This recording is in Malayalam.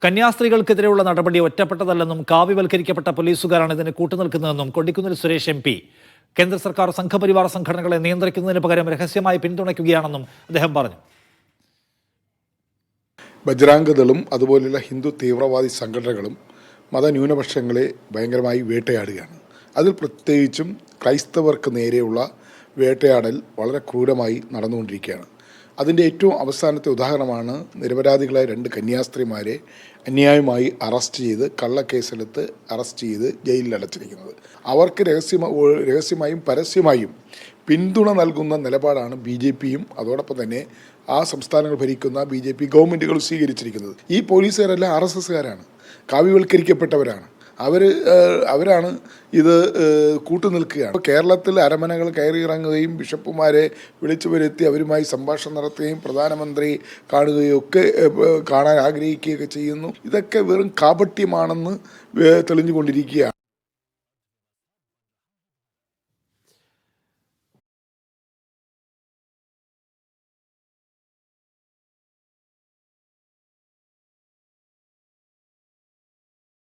കന്യാസ്ത്രീകൾക്കെതിരെയുള്ള നടപടി ഒറ്റപ്പെട്ടതല്ലെന്നും കാവ്യവൽക്കരിക്കപ്പെട്ട പോലീസുകാരാണ് ഇതിന് കൂട്ടുനിൽക്കുന്നതെന്നും കൊടിക്കുന്നിൽ സുരേഷ് MP. കേന്ദ്ര സർക്കാർ സംഘപരിവാർ സംഘടനകളെ നിയന്ത്രിക്കുന്നതിന് പകരം രഹസ്യമായി പിന്തുണയ്ക്കുകയാണെന്നും അദ്ദേഹം പറഞ്ഞു. ബജ്റാംഗദളും അതുപോലെയുള്ള ഹിന്ദു തീവ്രവാദി സംഘടനകളും മതന്യൂനപക്ഷങ്ങളെ ഭയങ്കരമായി വേട്ടയാടുകയാണ്. അതിൽ പ്രത്യേകിച്ചും ക്രൈസ്തവർക്ക് നേരെയുള്ള വേട്ടയാടൽ വളരെ ക്രൂരമായി നടന്നുകൊണ്ടിരിക്കുകയാണ്. അതിൻ്റെ ഏറ്റവും അവസാനത്തെ ഉദാഹരണമാണ് നിരപരാധികളായ 2 കന്യാസ്ത്രീമാരെ അന്യായമായി അറസ്റ്റ് ചെയ്ത് കള്ളക്കേസെടുത്ത് അറസ്റ്റ് ചെയ്ത് ജയിലിൽ അടച്ചിരിക്കുന്നത്. അവർക്ക് രഹസ്യമായും പരസ്യമായും പിന്തുണ നൽകുന്ന നിലപാടാണ് BJPയും അതോടൊപ്പം തന്നെ ആ സംസ്ഥാനങ്ങൾ ഭരിക്കുന്ന BJP ഗവൺമെൻറ്റുകൾ സ്വീകരിച്ചിരിക്കുന്നത്. ഈ പോലീസുകാരെല്ലാം RSSകാരാണ്, കാവ്യവൽക്കരിക്കപ്പെട്ടവരാണ്. അവരാണ് ഇത് കൂട്ടുനിൽക്കുകയാണ്. കേരളത്തിൽ അരമനകൾ കയറിയിറങ്ങുകയും ബിഷപ്പുമാരെ വിളിച്ചു വരുത്തി അവരുമായി സംഭാഷണം നടത്തുകയും പ്രധാനമന്ത്രി കാണുകയും ഒക്കെ കാണാൻ ആഗ്രഹിക്കുകയൊക്കെ ചെയ്യുന്നു. ഇതൊക്കെ വെറും കാപട്യമാണെന്ന് തെളിഞ്ഞുകൊണ്ടിരിക്കുകയാണ്.